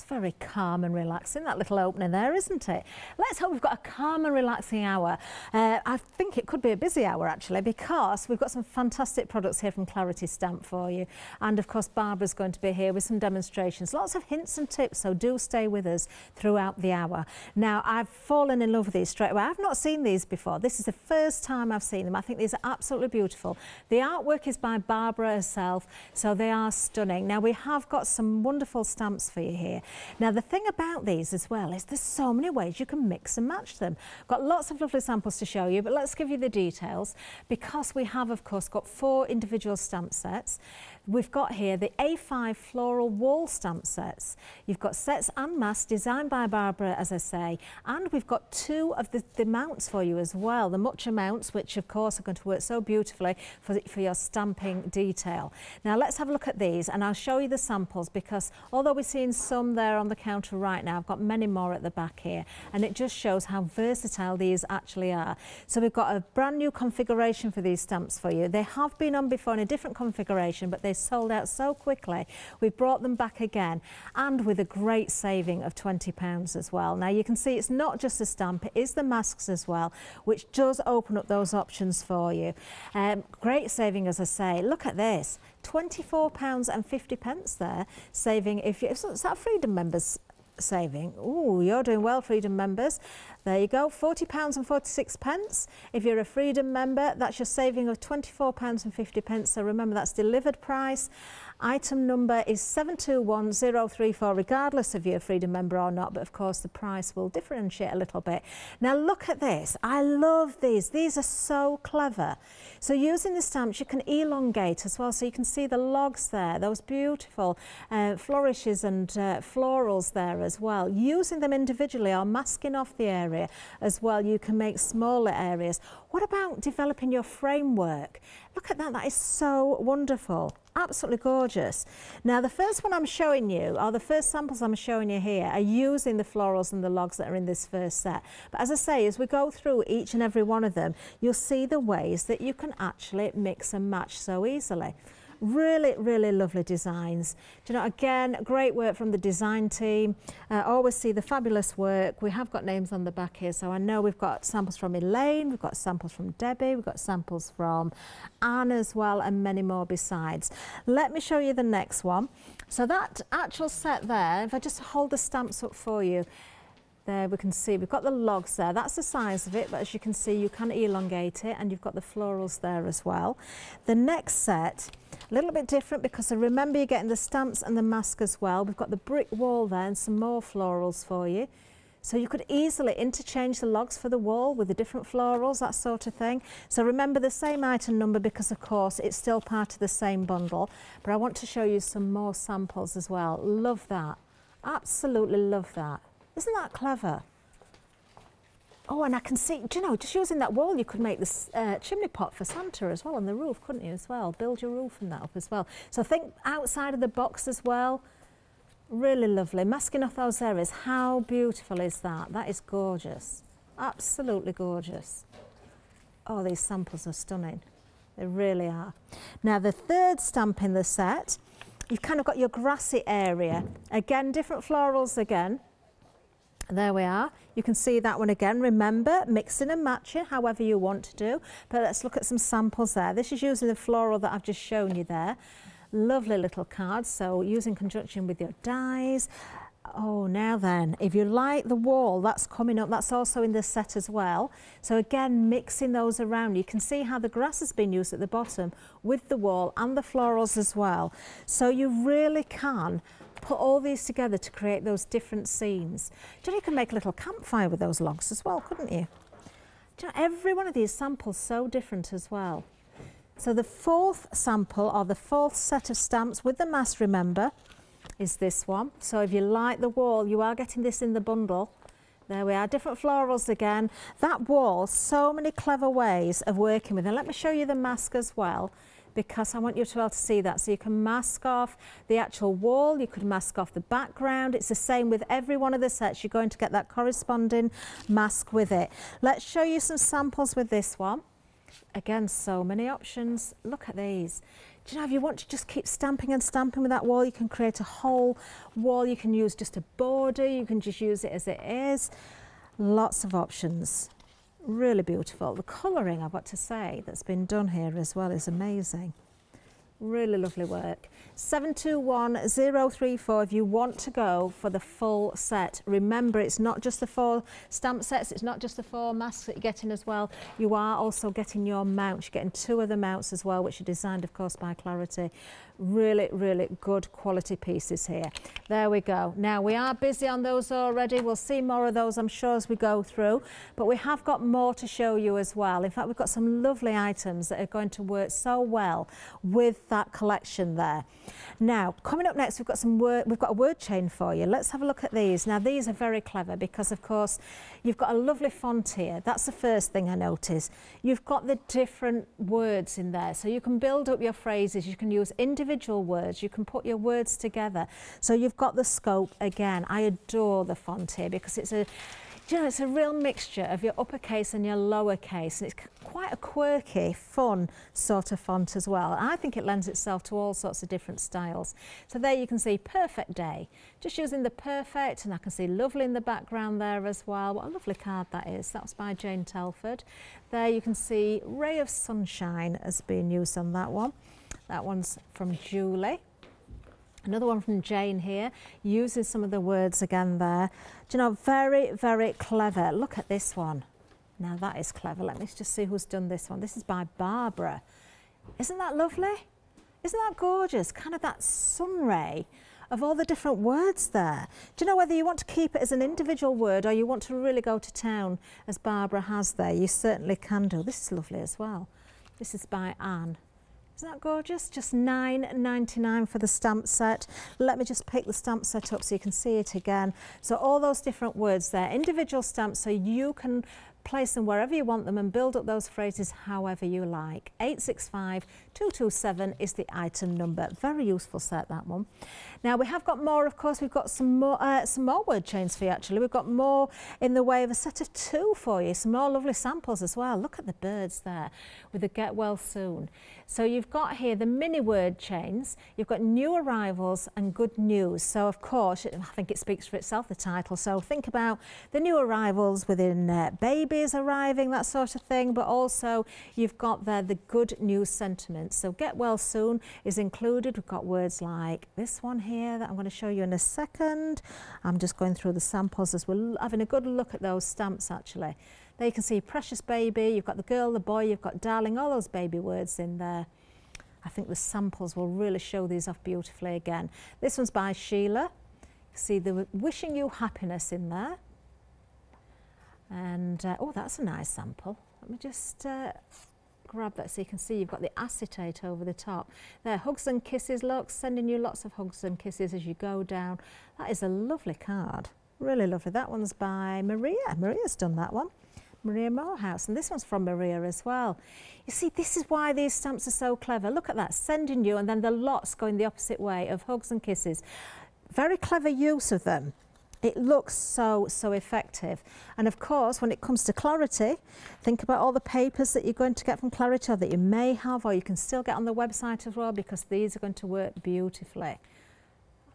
very calm and relaxing, that little opening there, isn't it? Let's hope we've got a calm and relaxing hour. I think it could be a busy hour actually, because we've got some fantastic products here from Claritystamp for you. And of course, Barbara's going to be here with some demonstrations, lots of hints and tips, so do stay with us throughout the hour. Now, I've fallen in love with these straight away. I've not seen these before. This is the first time I've seen them. I think these are absolutely beautiful. The artwork is by Barbara herself, so they are stunning. Now, we have got some wonderful stamps for you here. Now, the thing about these as well is there's so many ways you can mix and match them. Got lots of lovely samples to show you, but let's give you the details, because we have, of course, got 4 individual stamp sets. We've got here the A5 Floral Wall stamp sets. You've got sets and masks designed by Barbara, as I say, and we've got 2 of the mounts for you as well, the Mucha mounts, which of course are going to work so beautifully for your stamping detail. Now let's have a look at these, and I'll show you the samples, because although we're seeing some there on the counter right now, I've got many more at the back here, and it just shows how versatile these actually are. So we've got a brand new configuration for these stamps for you. They have been on before in a different configuration, but they sold out so quickly. We've brought them back again, and with a great saving of £20 as well. Now you can see it's not just the stamp, it is the masks as well, which does open up those options for you. Great saving, as I say. Look at this, £24.50 there, saving. If is that Freedom members saving? Oh, you're doing well, Freedom members. There you go, £40.46. If you're a Freedom member, that's your saving of £24.50. So remember, that's delivered price. Item number is 721034, regardless of you're a Freedom member or not, but of course the price will differentiate a little bit. Now look at this, I love these. These are so clever. So using the stamps, you can elongate as well, so you can see the logs there, those beautiful flourishes and florals there as well. Using them individually or masking off the area as well, you can make smaller areas. What about developing your framework? Look at that, that is so wonderful. Absolutely gorgeous. Now the first one I'm showing you, or the first samples I'm showing you here, are using the florals and the logs that are in this first set. But as I say, as we go through each and every one of them, you'll see the ways that you can actually mix and match so easily. Really, really lovely designs. Do you know, again, great work from the design team. Always see the fabulous work. We have got names on the back here, so I know we've got samples from Elaine, we've got samples from Debbie, we've got samples from Anne as well, and many more besides. Let me show you the next one. So that actual set there, if I just hold the stamps up for you, there we can see we've got the logs there. That's the size of it, but as you can see, you can elongate it, and you've got the florals there as well. The next set, a little bit different, because I remember you're getting the stamps and the mask as well. We've got the brick wall there and some more florals for you. So you could easily interchange the logs for the wall with the different florals, that sort of thing. So remember the same item number, because of course it's still part of the same bundle. But I want to show you some more samples as well. Love that. Absolutely love that. Isn't that clever? Oh, and I can see, do you know, just using that wall, you could make this chimney pot for Santa as well on the roof, couldn't you, as well? Build your roof and that up as well. So think outside of the box as well. Really lovely. Masking off those areas. How beautiful is that? That is gorgeous. Absolutely gorgeous. Oh, these samples are stunning. They really are. Now, the third stamp in the set, you've kind of got your grassy area. Again, different florals again. There we are. You can see that one again. Remember, mixing and matching however you want to do. But let's look at some samples there. This is using the floral that I've just shown you there. Lovely little cards, so use in conjunction with your dies. Oh, now then, if you like the wall, that's coming up. That's also in the set as well. So again, mixing those around. You can see how the grass has been used at the bottom with the wall and the florals as well. So you really can put all these together to create those different scenes. Do you know, you can make a little campfire with those logs as well, couldn't you? Do you know, every one of these samples so different as well. So the fourth sample, or the fourth set of stamps with the mask, remember, is this one. So if you like the wall, you are getting this in the bundle. There we are, different florals again. That wall, so many clever ways of working with it. Let me show you the mask as well, because I want you to be able to see that. So you can mask off the actual wall, you could mask off the background. It's the same with every one of the sets. You're going to get that corresponding mask with it. Let's show you some samples with this one. Again, so many options. Look at these. Do you know, if you want to just keep stamping and stamping with that wall, you can create a whole wall. You can use just a border. You can just use it as it is. Lots of options. Really beautiful. The colouring, I've got to say, that's been done here as well is amazing. Really lovely work. 721034 if you want to go for the full set. Remember, it's not just the 4 stamp sets, it's not just the 4 masks that you're getting as well. You are also getting your mounts. You're getting 2 of the mounts as well, which are designed, of course, by Clarity. Really, really good quality pieces here. There we go. Now, we are busy on those already. We'll see more of those, I'm sure, as we go through. But we have got more to show you as well. In fact, we've got some lovely items that are going to work so well with that collection there. Now, coming up next, we've got a word chain for you. Let's have a look at these. Now, these are very clever because, of course, you've got a lovely font here. That's the first thing I noticed. You've got the different words in there, so you can build up your phrases. You can use individual words. You can put your words together. So you've got the scope again. I adore the font here because it's a, you know, it's a real mixture of your uppercase and your lowercase, and it's quite a quirky, fun sort of font as well. I think it lends itself to all sorts of different styles. So there you can see perfect day, just using the perfect, and I can see lovely in the background there as well. What a lovely card that is. That was by Jane Telford. There you can see ray of sunshine has been used on that one. That one's from Julie. Another one from Jane here, using some of the words again there. Do you know, very, very clever. Look at this one. Now that is clever. Let me just see who's done this one. This is by Barbara. Isn't that lovely? Isn't that gorgeous? Kind of that sun ray of all the different words there. Do you know whether you want to keep it as an individual word or you want to really go to town as Barbara has there? You certainly can do. This is lovely as well. This is by Anne. Isn't that gorgeous? Just $9.99 for the stamp set. Let me just pick the stamp set up so you can see it again. So all those different words there, individual stamps, so you can place them wherever you want them and build up those phrases however you like. 865227 is the item number. Very useful set, that one. Now we have got more, of course. We've got some more word chains for you actually. We've got more in the way of a set of 2 for you. Some more lovely samples as well. Look at the birds there with the get well soon. So you've got here the mini word chains. You've got new arrivals and good news. So of course, I think it speaks for itself, the title. So think about the new arrivals within babies arriving, that sort of thing, but also you've got there the good news sentiment. So get well soon is included. We've got words like this one here that I'm going to show you in a second. I'm just going through the samples as we're having a good look at those stamps actually. There you can see precious baby, you've got the girl, the boy, you've got darling, all those baby words in there. I think the samples will really show these off beautifully again. This one's by Sheila. See the wishing you happiness in there. And, oh, that's a nice sample. Let me just grab that so you can see you've got the acetate over the top. There, hugs and kisses, look, sending you lots of hugs and kisses as you go down. That is a lovely card, really lovely. That one's by Maria. Maria's done that one. Maria Morehouse, and this one's from Maria as well. You see, this is why these stamps are so clever. Look at that, sending you, and then the lots going the opposite way of hugs and kisses. Very clever use of them. It looks so effective. And of course, when it comes to Clarity, think about all the papers that you're going to get from Clarity or that you may have, or you can still get on the website as well, because these are going to work beautifully.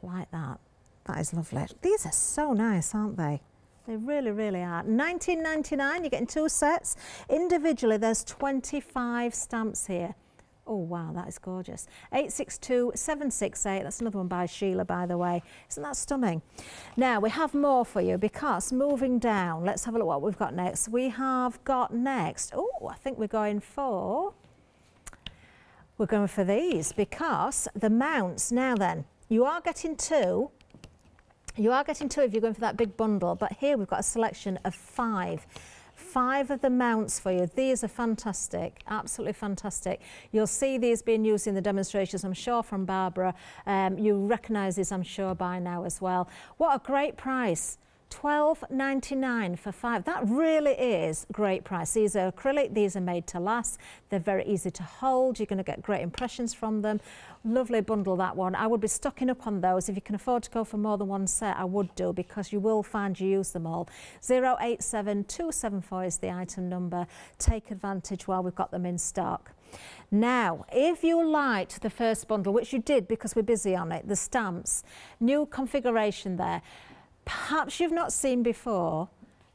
Like that. That is lovely. These are so nice, aren't they? They really, really are. $19.99, you're getting 2 sets. Individually, there's 25 stamps here. Oh, wow, that is gorgeous. 862768, that's another one by Sheila, by the way. Isn't that stunning? Now, we have more for you because moving down, let's have a look what we've got next. We have got next, oh, I think we're going for these because the mounts. Now then, you are getting 2. You are getting 2 if you're going for that big bundle, but here we've got a selection of 5. 5 of the mounts for you. These are fantastic, absolutely fantastic. You'll see these being used in the demonstrations, I'm sure, from Barbara. You recognise these, I'm sure, by now as well. What a great price. £12.99 for 5. That really is a great price. These are acrylic, these are made to last. They're very easy to hold. You're going to get great impressions from them. Lovely bundle, that one. I would be stocking up on those. If you can afford to go for more than one set, I would do, because you will find you use them all. 087274 is the item number. Take advantage while we've got them in stock. Now, if you liked the first bundle, which you did because we're busy on it, the stamps, new configuration there. Perhaps you've not seen before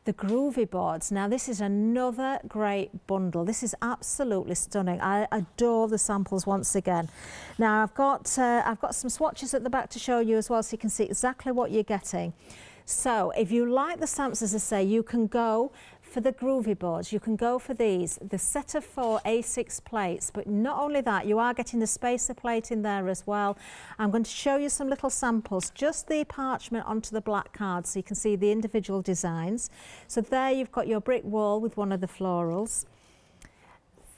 the Groovy Boards. Now, this is another great bundle. This is absolutely stunning. I adore the samples once again. Now, I've got some swatches at the back to show you as well, so you can see exactly what you're getting. So, if you like the stamps, as I say, you can go for the Groovy Boards. You can go for these, the set of 4 A6 plates, but not only that, you are getting the spacer plate in there as well. I'm going to show you some little samples, just the parchment onto the black card, so you can see the individual designs. So there you've got your brick wall with one of the florals.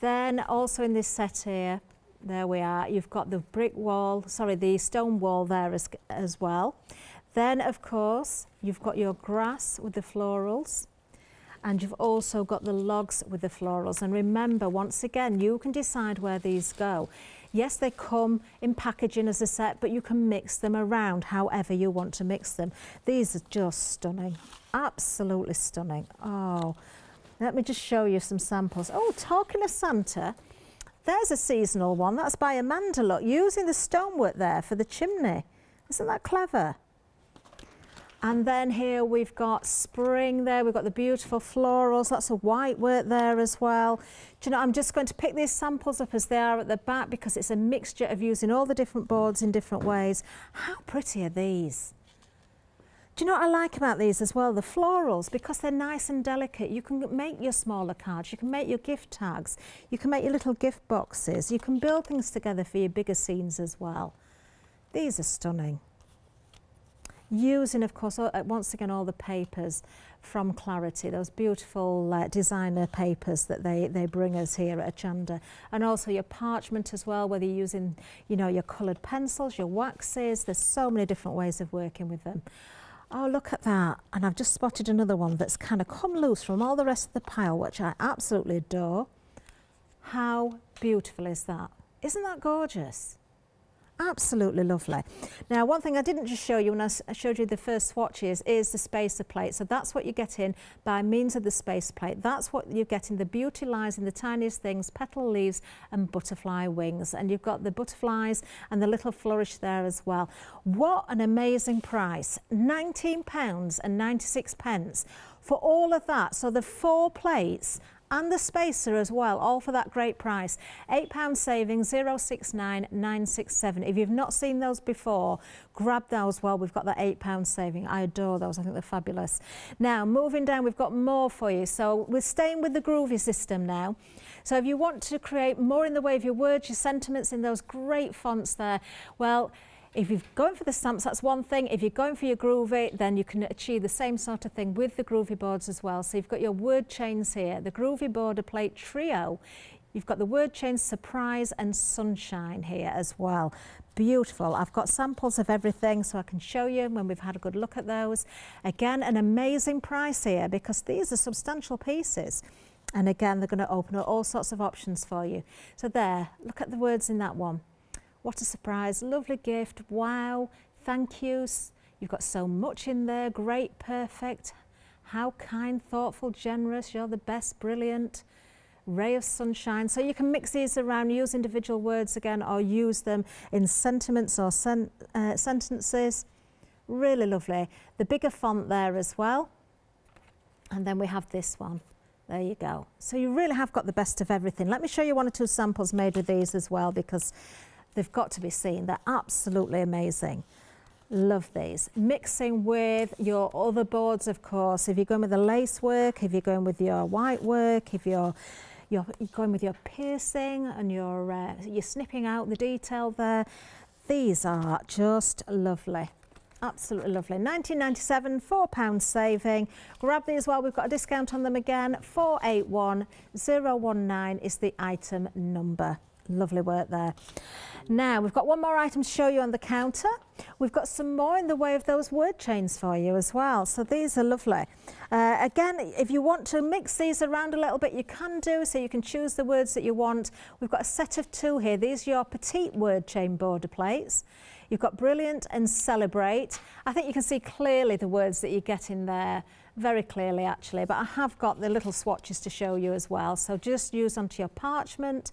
Then also in this set here, there we are, you've got the brick wall, sorry, the stone wall there as well. Then of course, you've got your grass with the florals. And you've also got the logs with the florals. And remember, once again, you can decide where these go. Yes, they come in packaging as a set, but you can mix them around however you want to mix them. These are just stunning, absolutely stunning. Oh, let me just show you some samples. Oh, talking of Santa, there's a seasonal one. That's by Amanda, look, using the stonework there for the chimney. Isn't that clever? And then here we've got spring there, we've got the beautiful florals, lots of white work there as well. Do you know, I'm just going to pick these samples up as they are at the back, because it's a mixture of using all the different boards in different ways. How pretty are these? Do you know what I like about these as well? The florals, because they're nice and delicate. You can make your smaller cards, you can make your gift tags, you can make your little gift boxes, you can build things together for your bigger scenes as well. These are stunning. Using, of course, once again, all the papers from Clarity, those beautiful designer papers that they bring us here at Hochanda. And also your parchment as well, whether you're using, you know, your coloured pencils, your waxes. There's so many different ways of working with them. Oh, look at that. And I've just spotted another one that's kind of come loose from all the rest of the pile, which I absolutely adore. How beautiful is that? Isn't that gorgeous? Absolutely lovely. Now, one thing I didn't just show you when I showed you the first swatches is the spacer plate. So that's what you're getting by means of the spacer plate. That's what you're getting. The beauty lies in the tiniest things, petal leaves and butterfly wings. And you've got the butterflies and the little flourish there as well. What an amazing price. £19.96 for all of that. So the 4 plates and the spacer as well, all for that great price. £8 saving, 069967. If you've not seen those before, grab those while we've got that £8 saving. I adore those, I think they're fabulous. Now, moving down, we've got more for you. So we're staying with the Groovy system now. So if you want to create more in the way of your words, your sentiments in those great fonts there, well, if you're going for the stamps, that's one thing. If you're going for your Groovy, then you can achieve the same sort of thing with the Groovy Boards as well. So you've got your word chains here, the Groovy Border Plate Trio. You've got the word chains Surprise and Sunshine here as well. Beautiful. I've got samples of everything so I can show you when we've had a good look at those. Again, an amazing price here because these are substantial pieces. And again, they're going to open up all sorts of options for you. So there, look at the words in that one. What a surprise, lovely gift, wow, thank yous. You've got so much in there, great, perfect, how kind, thoughtful, generous, you're the best, brilliant, ray of sunshine. So you can mix these around, use individual words again, or use them in sentiments or sentences. Really lovely. The bigger font there as well. And then we have this one. There you go. So you really have got the best of everything. Let me show you 1 or 2 samples made with these as well because they've got to be seen. They're absolutely amazing. Love these. Mixing with your other boards, of course. If you're going with the lace work, if you're going with your white work, if you're going with your piercing and you're snipping out the detail there, these are just lovely. Absolutely lovely. £19.97, £4 saving. Grab these while we've got a discount on them again. 481019 is the item number. Lovely work there. Now, we've got one more item to show you on the counter. We've got some more in the way of those word chains for you as well. So these are lovely. Again, if you want to mix these around a little bit, you can do, so you can choose the words that you want. We've got a set of 2 here. These are your petite word chain border plates. You've got Brilliant and Celebrate. I think you can see clearly the words that you get in there, very clearly actually, but I have got the little swatches to show you as well. So just use onto your parchment.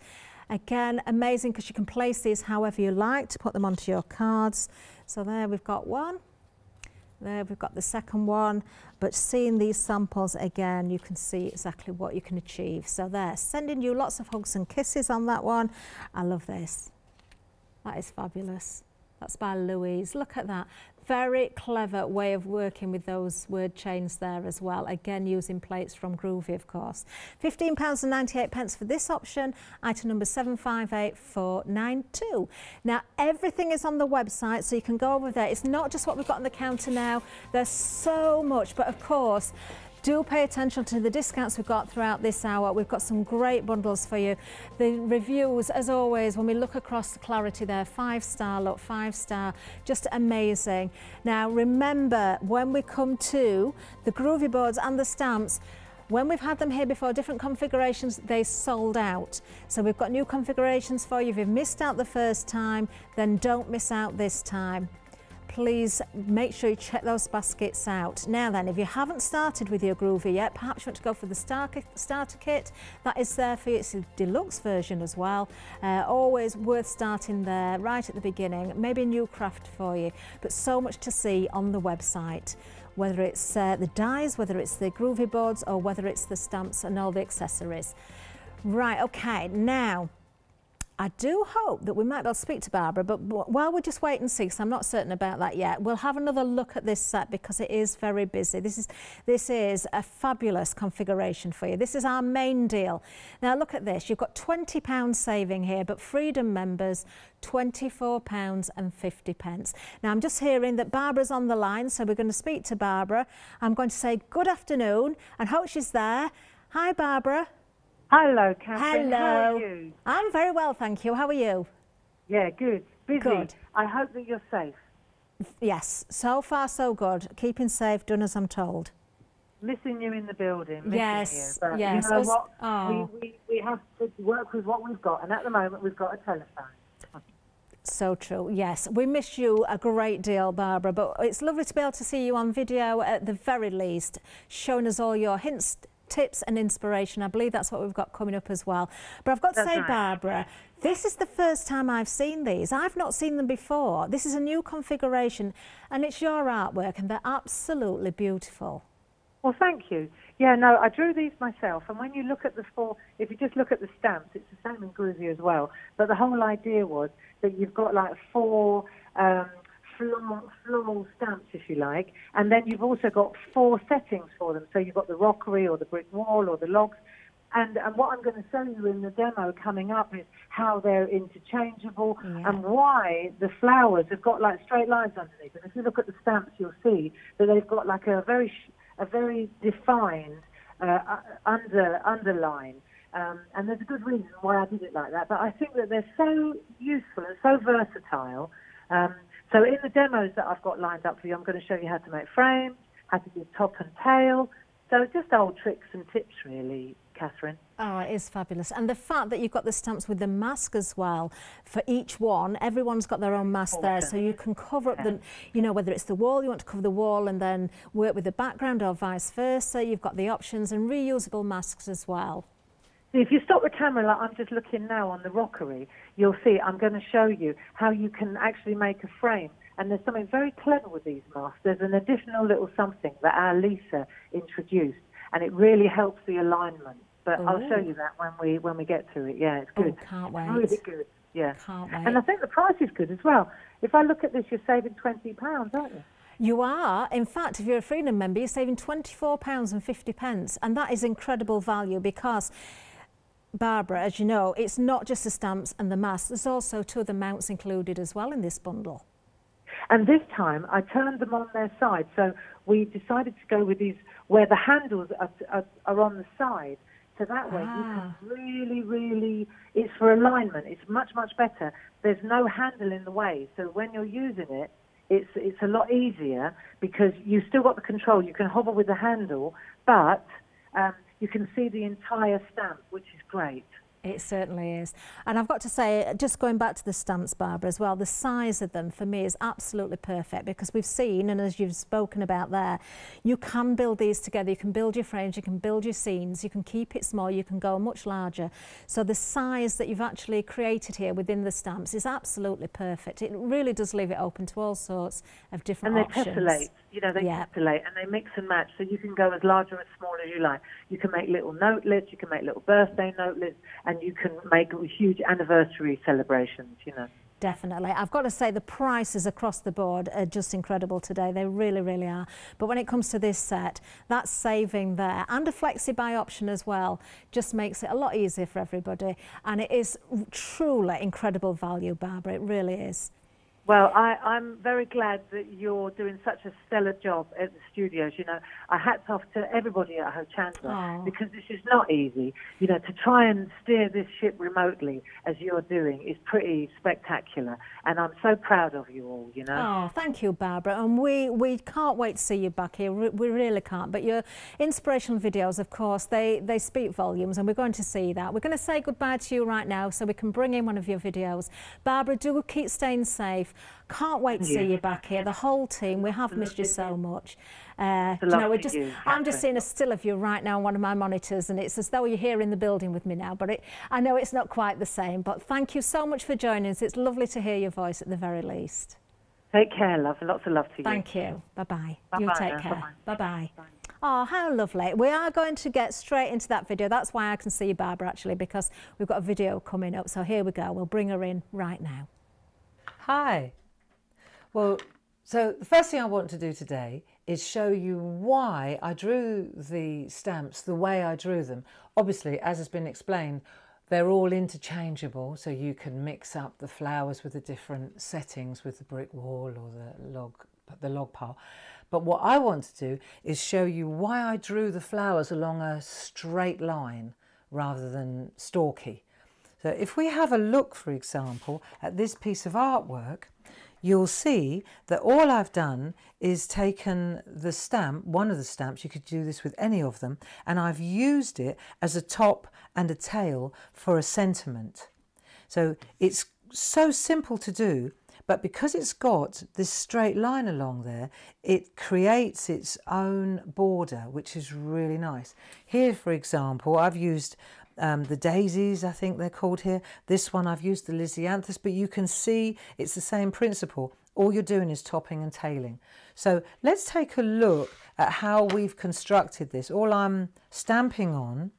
Again, amazing because you can place these however you like to put them onto your cards. So there we've got one. There we've got the second one. But seeing these samples again, you can see exactly what you can achieve. So there, sending you lots of hugs and kisses on that one. I love this. That is fabulous. That's by Louise. Look at that. Very clever way of working with those word chains there as well. Again, using plates from Groovy, of course. £15.98 for this option. Item number 758492. Now, everything is on the website, so you can go over there. It's not just what we've got on the counter now. There's so much, but of course, do pay attention to the discounts we've got throughout this hour. We've got some great bundles for you. The reviews, as always, when we look across the Clarity there, 5-star, look, 5-star, just amazing. Now, remember, when we come to the Groovy boards and the stamps, when we've had them here before, different configurations, they sold out. So we've got new configurations for you. If you've missed out the first time, then don't miss out this time. Please make sure you check those baskets out. Now then, if you haven't started with your Groovy yet, perhaps you want to go for the starter kit. That is there for you. It's a deluxe version as well. Always worth starting there right at the beginning. Maybe a new craft for you, but so much to see on the website. Whether it's the dies, whether it's the Groovy boards, or whether it's the stamps and all the accessories. Right, okay, now, I do hope that we might be able to speak to Barbara, but while we just wait and see, because I'm not certain about that yet, we'll have another look at this set because it is very busy. This is a fabulous configuration for you. This is our main deal. Now look at this. You've got £20 saving here, but Freedom members, £24.50. Now I'm just hearing that Barbara's on the line, so we're going to speak to Barbara. I'm going to say good afternoon and hope she's there. Hi, Barbara. Hello, Catherine. Hello. How are you? I'm very well, thank you. How are you? Yeah, good. Busy. Good. I hope that you're safe. Yes, so far so good. Keeping safe, done as I'm told. Missing you in the building. Yes, you. But yes. You know what? Oh. We have to work with what we've got, and at the moment we've got a telephone. So true, yes. We miss you a great deal, Barbara, but it's lovely to be able to see you on video at the very least, showing us all your hints, tips and inspiration. I believe that's what we've got coming up as well. But I've got to say, right, Barbara, this is the first time I've seen these. I've not seen them before. This is a new configuration and it's your artwork and they're absolutely beautiful. Well, thank you. Yeah, no, I drew these myself, and when you look at the if you just look at the stamps, it's the same in Groovy as well. But the whole idea was that you've got like 4 floral stamps, if you like, and then you've also got 4 settings for them. So you've got the rockery or the brick wall or the logs. And what I'm going to show you in the demo coming up is how they're interchangeable and why the flowers have got like straight lines underneath. And if you look at the stamps, you'll see that they've got like a very defined underline. And there's a good reason why I did it like that. But I think that they're so useful and so versatile. So in the demos that I've got lined up for you, I'm going to show you how to make frames, how to do top and tail. So just old tricks and tips, really, Catherine. Oh, it is fabulous. And the fact that you've got the stamps with the mask as well for each one, everyone's got their own mask there, so you can cover up the, you know, whether it's the wall, you want to cover the wall and then work with the background or vice versa. You've got the options and reusable masks as well. If you stop the camera, like I'm just looking now on the rockery, you'll see I'm going to show you how you can actually make a frame. And there's something very clever with these masks. There's an additional little something that our Lisa introduced, and it really helps the alignment. But I'll show you that when we get to it. Yeah, it's good. Oh, can't wait. Really good. Yeah. Can't wait. And I think the price is good as well. If I look at this, you're saving £20, aren't you? You are. In fact, if you're a Freedom member, you're saving £24.50, and that is incredible value because, Barbara, as you know, it's not just the stamps and the masks. There's also 2 other mounts included as well in this bundle. And this time, I turned them on their side. So we decided to go with these where the handles are on the side. So that way you can really, it's for alignment. It's much, much better. There's no handle in the way. So when you're using it, it's a lot easier because you've still got the control. You can hover with the handle, but you can see the entire stamp, which is great. It certainly is. And I've got to say, just going back to the stamps, Barbara, as well, the size of them for me is absolutely perfect because we've seen, and as you've spoken about there, you can build these together. You can build your frames, you can build your scenes, you can keep it small, you can go much larger. So the size that you've actually created here within the stamps is absolutely perfect. It really does leave it open to all sorts of different options. And they tessellate, you know, they tessellate and they mix and match. So you can go as large or as small as you like. You can make little notelets, you can make little birthday notelets, and you can make huge anniversary celebrations, you know. Definitely. I've got to say the prices across the board are just incredible today. They really, really are. But when it comes to this set, that saving there and a flexi-buy option as well just makes it a lot easier for everybody. And it is truly incredible value, Barbara. It really is. Well, I'm very glad that you're doing such a stellar job at the studios. You know, hats off to everybody at Hochanda because this is not easy. You know, to try and steer this ship remotely as you're doing is pretty spectacular. And I'm so proud of you all, you know. Oh, thank you, Barbara. And we can't wait to see you back here. We really can't. But your inspirational videos, of course, they speak volumes, and we're going to see that. We're going to say goodbye to you right now so we can bring in one of your videos. Barbara, do keep staying safe. Can't wait to see you back here. The whole team, we have missed you so much. You know, I'm just seeing a still of you right now on one of my monitors, and it's as though you're here in the building with me now. But I know it's not quite the same. But thank you so much for joining us. It's lovely to hear your voice at the very least. Take care, love. Lots of love to you. Thank you. Bye-bye. You Bye-bye take now. care. Bye-bye. Oh, how lovely. We are going to get straight into that video. That's why I can see you, Barbara, actually, because we've got a video coming up. So here we go. We'll bring her in right now. Hi. Well, so the first thing I want to do today is show you why I drew the stamps the way I drew them. Obviously, as has been explained, they're all interchangeable, so you can mix up the flowers with the different settings with the brick wall or the log pile. But what I want to do is show you why I drew the flowers along a straight line rather than stalky. So if we have a look, for example, at this piece of artwork, you'll see that all I've done is taken the stamp, one of the stamps, you could do this with any of them, and I've used it as a top and a tail for a sentiment. So it's so simple to do, but because it's got this straight line along there, it creates its own border, which is really nice. Here, for example, I've used the daisies, I think they're called here. This one I've used the lisianthus, but you can see it's the same principle. All you're doing is topping and tailing. So let's take a look at how we've constructed this. All I'm stamping on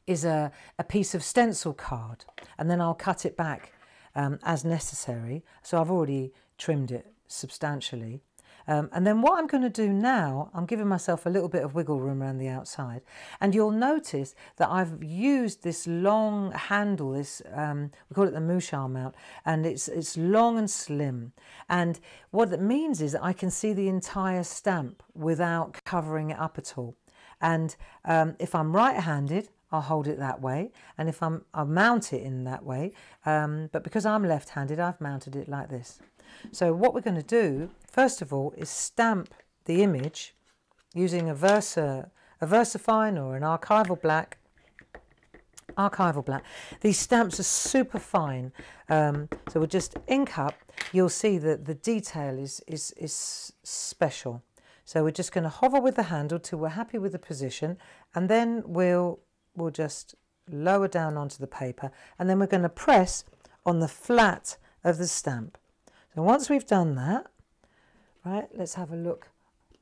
is a piece of stencil card, and then I'll cut it back as necessary. So I've already trimmed it substantially. And then what I'm going to do now, I'm giving myself a little bit of wiggle room around the outside, and you'll notice that I've used this long handle, this we call it the mouchard mount, and it's long and slim, and what it means is that I can see the entire stamp without covering it up at all. And if I'm right-handed, I'll hold it that way, and if I'll mount it in that way, but because I'm left-handed, I've mounted it like this. So what we're going to do, first of all, is stamp the image using a VersaFine or an archival black. These stamps are super fine, so we'll just ink up. You'll see that the detail is special. So we're just going to hover with the handle till we're happy with the position, and then we'll just lower down onto the paper, and then we're going to press on the flat of the stamp. So once we've done that, right, let's have a look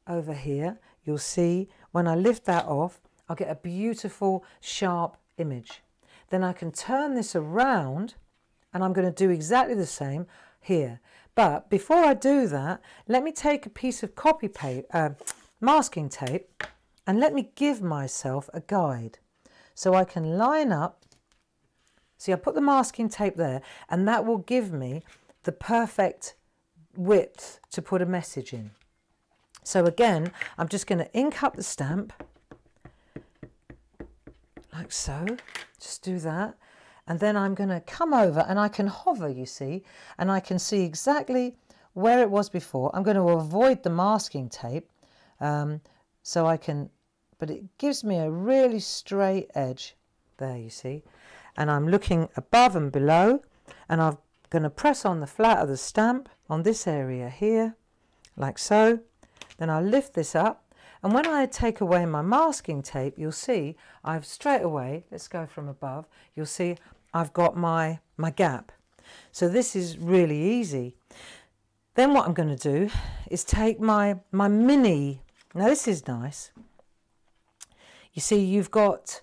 over here. You'll see when I lift that off, I'll get a beautiful sharp image. Then I can turn this around, and I'm going to do exactly the same here. But before I do that, let me take a piece of copy paper, masking tape, and let me give myself a guide. So I can line up, see, I put the masking tape there, and that will give me the perfect width to put a message in. So again, I'm just going to ink up the stamp, like so. Just do that. And then I'm going to come over and I can hover, you see, and I can see exactly where it was before. I'm going to avoid the masking tape so I can, but it gives me a really straight edge there, you see. And I'm looking above and below, and I'm going to press on the flat of the stamp on this area here, like so. Then I'll lift this up, and when I take away my masking tape, you'll see I've straight away, let's go from above, you'll see I've got my gap. So this is really easy. Then what I'm going to do is take my mini, now this is nice. You see, you've got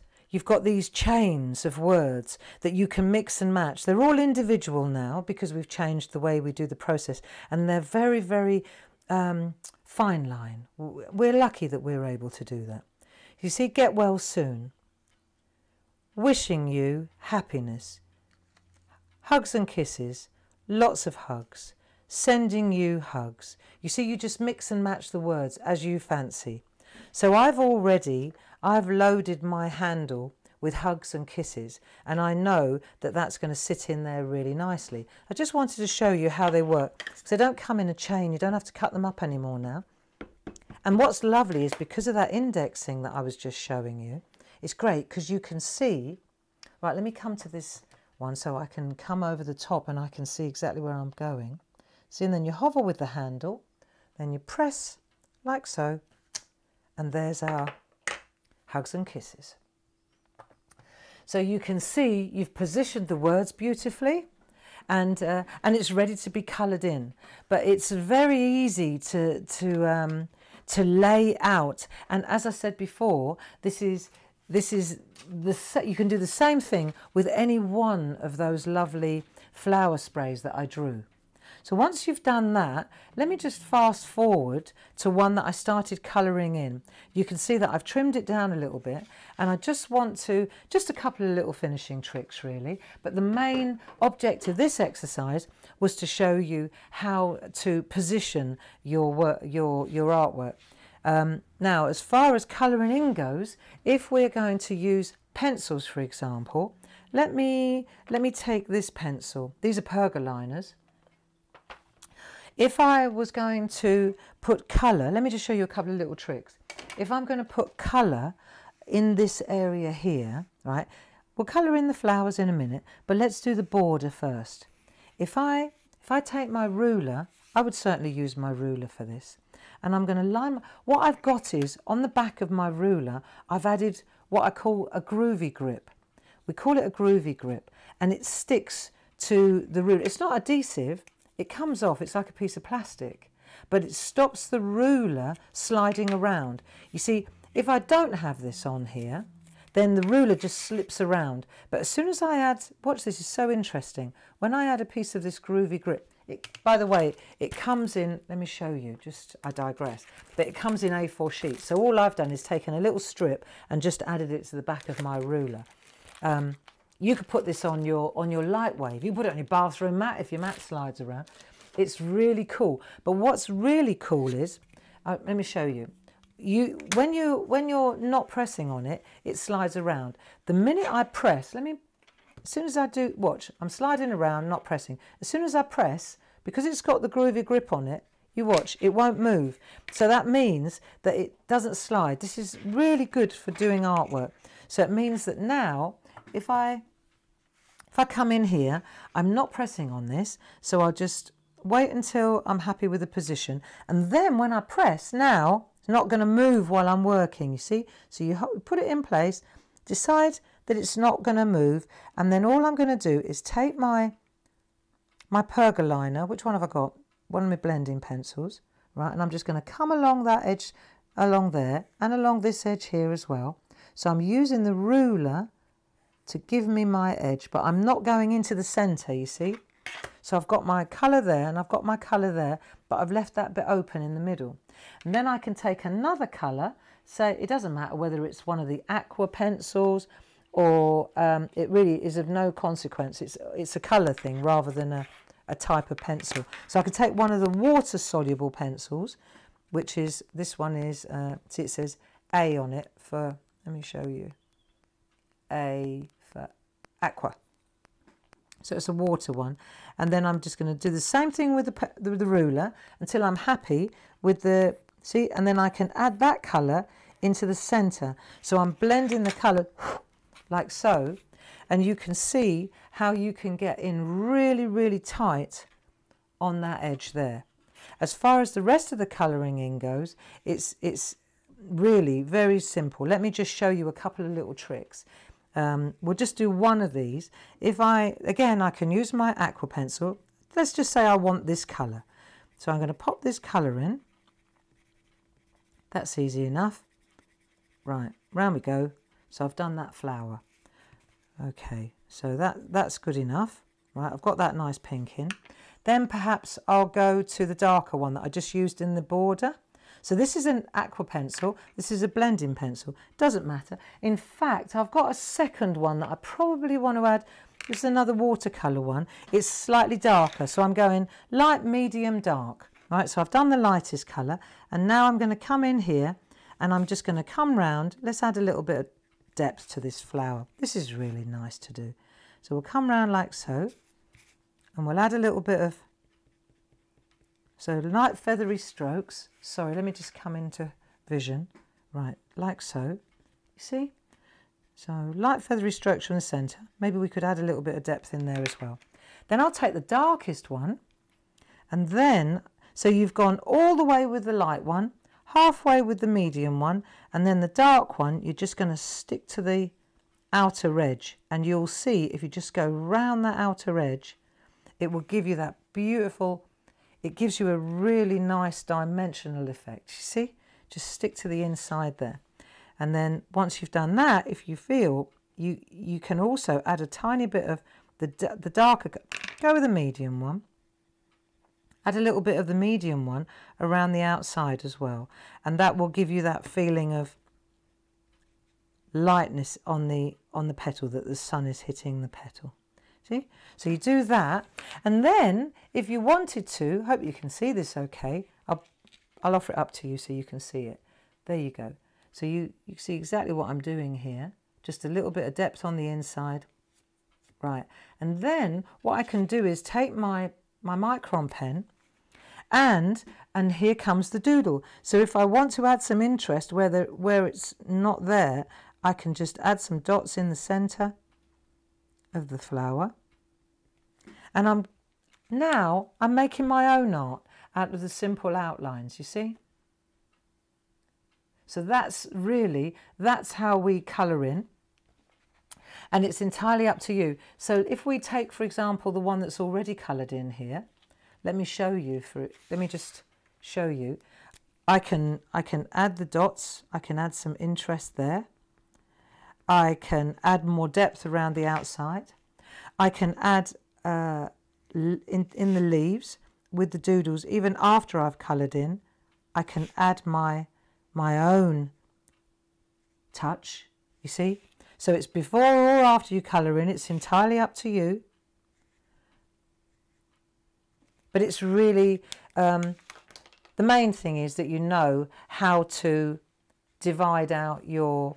these chains of words that you can mix and match. They're all individual now because we've changed the way we do the process, and they're very, very fine line. We're lucky that we're able to do that. You see, get well soon. Wishing you happiness. Hugs and kisses. Lots of hugs. Sending you hugs. You see, you just mix and match the words as you fancy. So I've loaded my handle with hugs and kisses, and I know that that's going to sit in there really nicely. I just wanted to show you how they work, because they don't come in a chain. You don't have to cut them up anymore now. And what's lovely is because of that indexing that I was just showing you, it's great because you can see, right, let me come to this one so I can come over the top and I can see exactly where I'm going. See, and then you hover with the handle, then you press like so, and there's our hugs and kisses. So you can see you've positioned the words beautifully, and it's ready to be coloured in. But it's very easy to lay out. And as I said before, you can do the same thing with any one of those lovely flower sprays that I drew. So once you've done that, let me just fast forward to one that I started colouring in. You can see that I've trimmed it down a little bit, and I just want to, just a couple of little finishing tricks really, but the main object of this exercise was to show you how to position your artwork. Now, as far as colouring in goes, if we're going to use pencils, for example, let me take this pencil. These are pergoliners. If I was going to put colour, let me just show you a couple of little tricks. If I'm going to put colour in this area here, right, we'll colour in the flowers in a minute, but let's do the border first. If I take my ruler, I would certainly use my ruler for this, and I'm going to line, what I've got is, on the back of my ruler, I've added what I call a groovy grip. We call it a groovy grip, and it sticks to the ruler. It's not adhesive. It comes off, it's like a piece of plastic, but it stops the ruler sliding around. You see, if I don't have this on here, then the ruler just slips around. But as soon as I add, watch this, is so interesting. When I add a piece of this groovy grip, by the way, it comes in, let me show you, I digress, but it comes in A4 sheets. So all I've done is taken a little strip and just added it to the back of my ruler. You could put this on your light wave. You can put it on your bathroom mat if your mat slides around. It's really cool. But what's really cool is, let me show you. When you're not pressing on it, it slides around. The minute I press, as soon as I do, watch, I'm sliding around, not pressing. As soon as I press, because it's got the groovy grip on it, you watch, it won't move. So that means that it doesn't slide. This is really good for doing artwork. So it means that now, if I come in here, I'm not pressing on this, so I'll just wait until I'm happy with the position. And then when I press, now, it's not going to move while I'm working, you see? So you put it in place, decide that it's not going to move, and then all I'm going to do is take my pergoliner. Which one have I got? One of my blending pencils, right? And I'm just going to come along that edge, along there, and along this edge here as well. So I'm using the ruler to give me my edge, but I'm not going into the centre, you see. So I've got my colour there and I've got my colour there, but I've left that bit open in the middle. And then I can take another colour, say it doesn't matter whether it's one of the aqua pencils or it really is of no consequence. It's a colour thing rather than a type of pencil. So I can take one of the water soluble pencils, which is, this one is, see it says A on it for, let me show you. A for aqua. So it's a water one. And then I'm just going to do the same thing with the ruler until I'm happy with the, see, and then I can add that colour into the centre. So I'm blending the colour like so, and you can see how you can get in really, really tight on that edge there. As far as the rest of the colouring in goes, it's really very simple. Let me just show you a couple of little tricks. We'll just do one of these. Again, I can use my aqua pencil. Let's just say I want this colour. So I'm going to pop this colour in. That's easy enough. Right, round we go. So I've done that flower. Okay, so that's good enough. Right, I've got that nice pink in. Then perhaps I'll go to the darker one that I just used in the border. So this is an aqua pencil, this is a blending pencil, doesn't matter. In fact, I've got a second one that I probably want to add. This is another watercolour one. It's slightly darker, so I'm going light, medium, dark. Right, so I've done the lightest colour, and now I'm going to come in here, and I'm just going to come round. Let's add a little bit of depth to this flower. This is really nice to do. So we'll come round like so, and we'll add a little bit of, so light feathery strokes. Sorry, let me just come into vision. Right, like so. You see? So light feathery strokes from the centre. Maybe we could add a little bit of depth in there as well. Then I'll take the darkest one, and then, so you've gone all the way with the light one, halfway with the medium one, and then the dark one, you're just going to stick to the outer edge, and you'll see if you just go round that outer edge, it will give you that beautiful, it gives you a really nice dimensional effect. You see? Just stick to the inside there. And then once you've done that, if you feel, you can also add a tiny bit of the darker, go with the medium one. Add a little bit of the medium one around the outside as well. And that will give you that feeling of lightness on the petal, that the sun is hitting the petal. See? So you do that, and then if you wanted to, hope you can see this okay, I'll offer it up to you so you can see it. There you go. So you see exactly what I'm doing here, just a little bit of depth on the inside. Right, and then what I can do is take my micron pen, and here comes the doodle. So if I want to add some interest where it's not there, I can just add some dots in the centre of the flower, and I'm making my own art out of the simple outlines, you see. So that's how we colour in, and it's entirely up to you. So if we take, for example, the one that's already coloured in here, let me show you let me just show you. I can add the dots, I can add some interest there, I can add more depth around the outside, I can add in the leaves with the doodles, even after I've coloured in, I can add my own touch, you see. So it's before or after you colour in, it's entirely up to you. But it's really, the main thing is that you know how to divide out your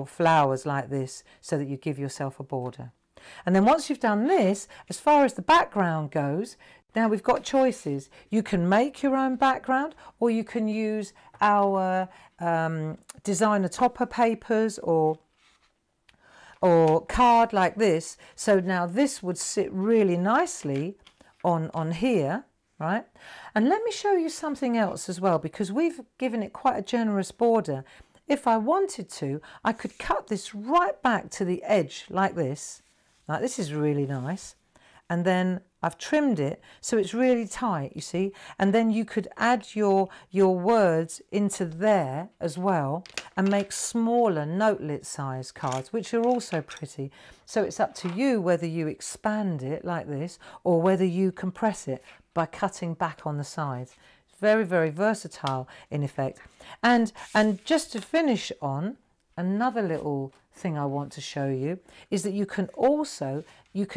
flowers like this so that you give yourself a border. And then once you've done this, as far as the background goes, now we've got choices. You can make your own background, or you can use our designer topper papers or card like this. So now this would sit really nicely on here, right? And let me show you something else as well, because we've given it quite a generous border. If I wanted to, I could cut this right back to the edge like this. Like, this is really nice. And then I've trimmed it so it's really tight, you see. And then you could add your words into there as well and make smaller notelet size cards, which are also pretty. So it's up to you whether you expand it like this or whether you compress it by cutting back on the sides. It's very, very versatile in effect. And just to finish on, another little thing I want to show you is that you can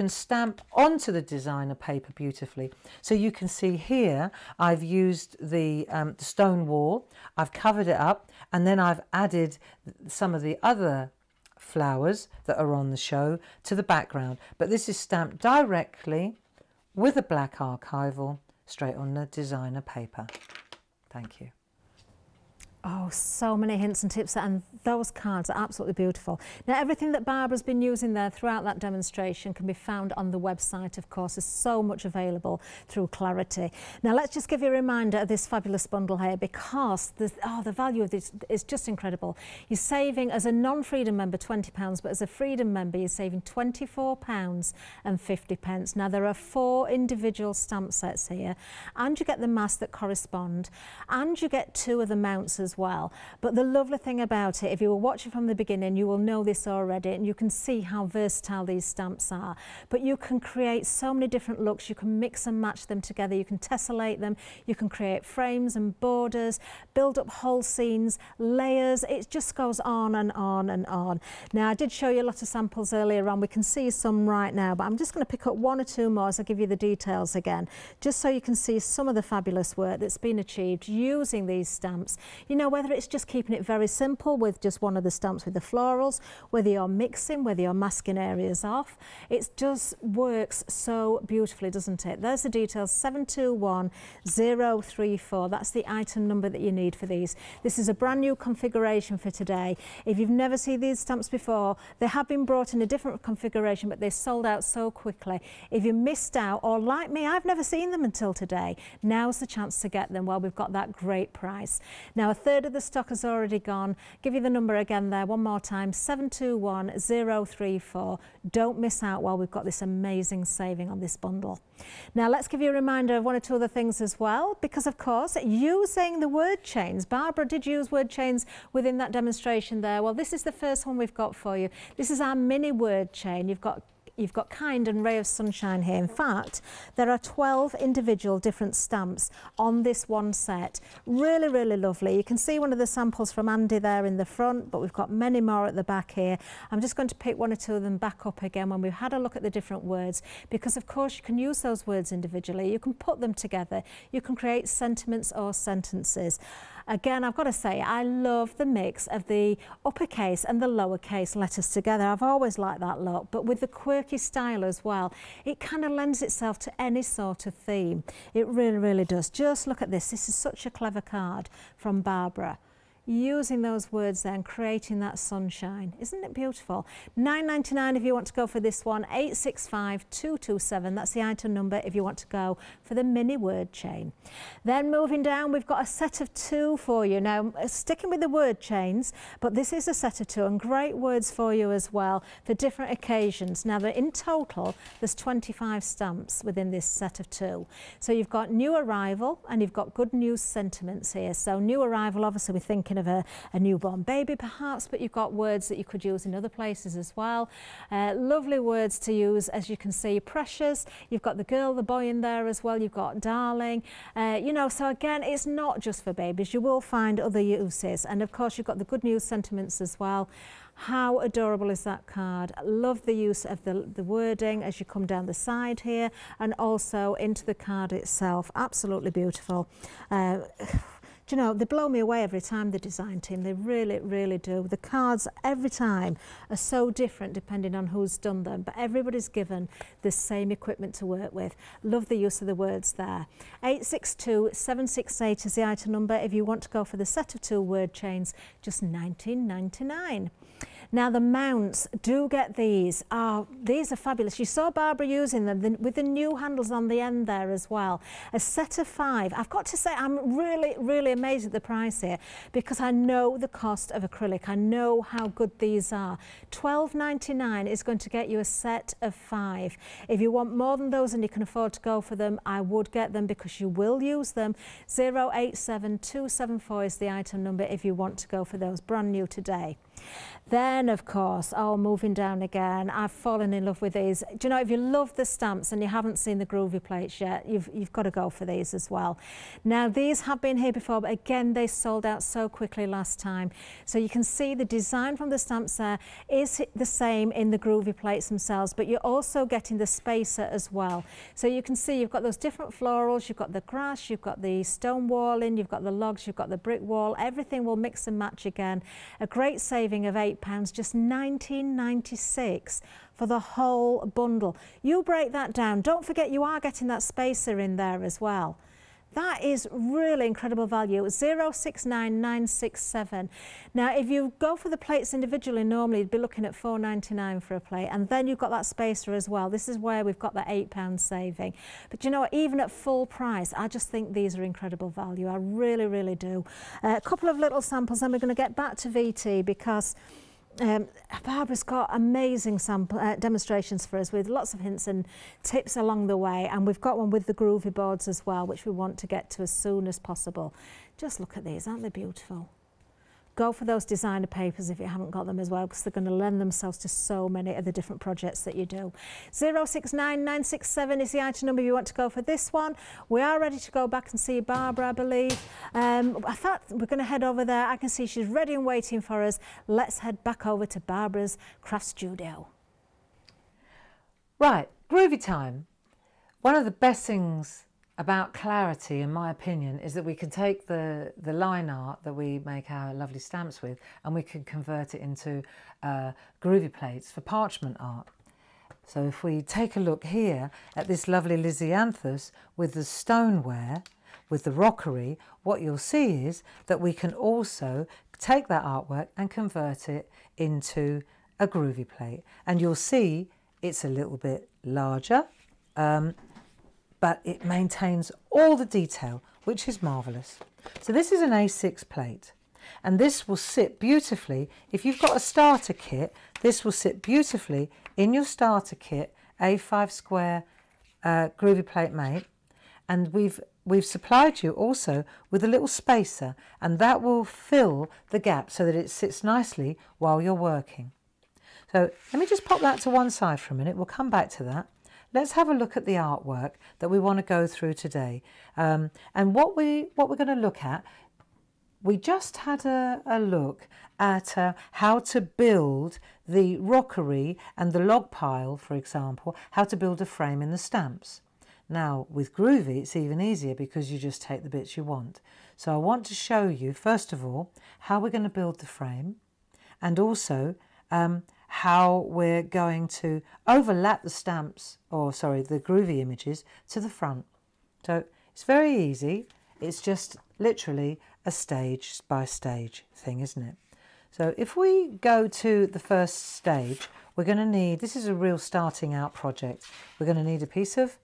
stamp onto the designer paper beautifully. So you can see here I've used the stone wall, I've covered it up, and then I've added some of the other flowers that are on the show to the background, but this is stamped directly with a black archival straight on the designer paper. Thank you. Oh, so many hints and tips, and those cards are absolutely beautiful. Now, everything that Barbara's been using there throughout that demonstration can be found on the website, of course. There's so much available through Clarity. Now, let's just give you a reminder of this fabulous bundle here, because the value of this is just incredible. You're saving, as a non-Freedom member, £20, but as a Freedom member, you're saving £24.50. Now, there are 4 individual stamp sets here, and you get the masks that correspond, and you get 2 of the mounts as well. But the lovely thing about it, if you were watching from the beginning, you will know this already, and you can see how versatile these stamps are. But you can create so many different looks. You can mix and match them together. You can tessellate them. You can create frames and borders, build up whole scenes, layers. It just goes on and on and on. Now, I did show you a lot of samples earlier on. We can see some right now, but I'm just going to pick up 1 or 2 more as I give you the details again, just so you can see some of the fabulous work that's been achieved using these stamps. You know, whether it's just keeping it very simple with just one of the stamps with the florals, whether you're mixing, whether you're masking areas off, it just works so beautifully, doesn't it? There's the details, 721034. That's the item number that you need for these. This is a brand new configuration for today. If you've never seen these stamps before, they have been brought in a different configuration, but they sold out so quickly. If you missed out, or like me, I've never seen them until today, now's the chance to get them while we've got that great price. Now, a third of the stock has already gone. Give you the number again there one more time, 721034. Don't miss out while we've got this amazing saving on this bundle. Now, let's give you a reminder of 1 or 2 other things as well, because of course, using the word chains, Barbara did use word chains within that demonstration there. Well, this is the first one we've got for you. This is our mini word chain. You've got Kind and Ray of Sunshine here. In fact, there are 12 individual different stamps on this one set. Really, really lovely. You can see one of the samples from Andy there in the front, but we've got many more at the back here. I'm just going to pick 1 or 2 of them back up again when we've had a look at the different words, because of course you can use those words individually. You can put them together. You can create sentiments or sentences. Again, I've got to say, I love the mix of the uppercase and the lowercase letters together. I've always liked that look, but with the quirky style as well, it kind of lends itself to any sort of theme. It really, really does. Just look at this. This is such a clever card from Barbara. Using those words then, creating that sunshine. Isn't it beautiful? £9.99 if you want to go for this one, 865227. That's the item number if you want to go for the mini word chain. Then moving down, we've got a set of 2 for you. Now, sticking with the word chains, but this is a set of 2 and great words for you as well for different occasions. Now, in total, there's 25 stamps within this set of 2. So you've got new arrival and you've got good news sentiments here. So new arrival, obviously we're thinking of a newborn baby perhaps, but you've got words that you could use in other places as well. Lovely words to use, as you can see. Precious, you've got the girl, the boy in there as well, you've got darling, you know, so again, it's not just for babies. You will find other uses, and of course you've got the good news sentiments as well. How adorable is that card? Love the use of the wording as you come down the side here and also into the card itself. Absolutely beautiful. Do you know, they blow me away every time, the design team. They really, really do. The cards every time are so different depending on who's done them, but everybody's given the same equipment to work with. Love the use of the words there. 862768 is the item number if you want to go for the set of 2 word chains, just £19.99. Now, the mounts, do get these. Oh, these are fabulous. You saw Barbara using them with the new handles on the end there as well. A set of 5. I've got to say, I'm really, really amazed at the price here, because I know the cost of acrylic. I know how good these are. £12.99 is going to get you a set of 5. If you want more than those and you can afford to go for them, I would get them because you will use them. 087274 is the item number if you want to go for those, brand new today. Then, of course, moving down again, I've fallen in love with these. Do you know, if you love the stamps and you haven't seen the Groovy Plates yet, you've got to go for these as well. Now, these have been here before, but again, they sold out so quickly last time. So you can see the design from the stamps there is the same in the Groovy Plates themselves, but you're also getting the spacer as well. So you can see you've got those different florals, you've got the grass, you've got the stone walling, you've got the logs, you've got the brick wall. Everything will mix and match again. A great save saving of £8, just £19.96 for the whole bundle. You break that down. Don't forget you are getting that spacer in there as well. That is really incredible value. 069967. Now, if you go for the plates individually, normally you'd be looking at £4.99 for a plate, and then you've got that spacer as well. This is where we've got that £8 saving. But you know what? Even at full price, I just think these are incredible value. I really, really do. A couple of little samples, then we're going to get back to VT because Barbara's got amazing demonstrations for us with lots of hints and tips along the way, and we've got one with the Groovy Boards as well, which we want to get to as soon as possible. Just look at these, aren't they beautiful? Go for those designer papers if you haven't got them as well, because they're going to lend themselves to so many of the different projects that you do. 069967 is the item number you want to go for this one. We are ready to go back and see Barbara, I believe. I thought we're going to head over there. I can see she's ready and waiting for us. Let's head back over to Barbara's craft studio. Right, groovy time. One of the best things about Clarity, in my opinion, is that we can take the line art that we make our lovely stamps with and we can convert it into groovy plates for parchment art. So if we take a look here at this lovely Lisianthus with the stoneware, with the rockery, what you'll see is that we can also take that artwork and convert it into a groovy plate. And you'll see it's a little bit larger, but it maintains all the detail, which is marvellous. So this is an A6 plate, and this will sit beautifully. If you've got a starter kit, this will sit beautifully in your starter kit, A5 square groovy plate mate, and we've supplied you also with a little spacer, and that will fill the gap so that it sits nicely while you're working. So let me just pop that to one side for a minute. We'll come back to that. Let's have a look at the artwork that we want to go through today. And what we're going to look at, we just had a look at how to build the rockery and the log pile, for example, how to build a frame in the stamps. Now, with Groovy, it's even easier because you just take the bits you want. So I want to show you, first of all, how we're going to build the frame, and also how we're going to overlap the stamps, or sorry, the Groovy images to the front. So it's very easy. It's just literally a stage by stage thing, isn't it? So if we go to the first stage, we're going to need, this is a real starting out project, we're going to need a piece of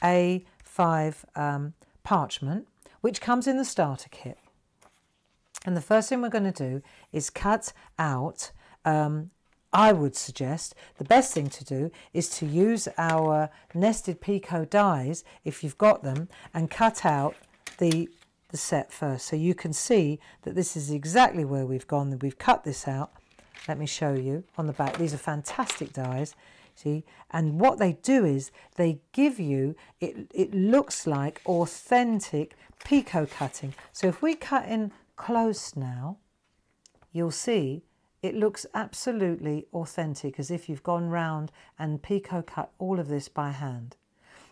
A5 parchment, which comes in the starter kit. And the first thing we're going to do is cut out, I would suggest the best thing to do is to use our nested Picot dies, if you've got them, and cut out the set first. So you can see that this is exactly where we've gone. We've cut this out. Let me show you on the back. These are fantastic dies. See, and what they do is they give you, it looks like authentic Picot cutting. So if we cut in close now, you'll see it looks absolutely authentic, as if you've gone round and Picot cut all of this by hand.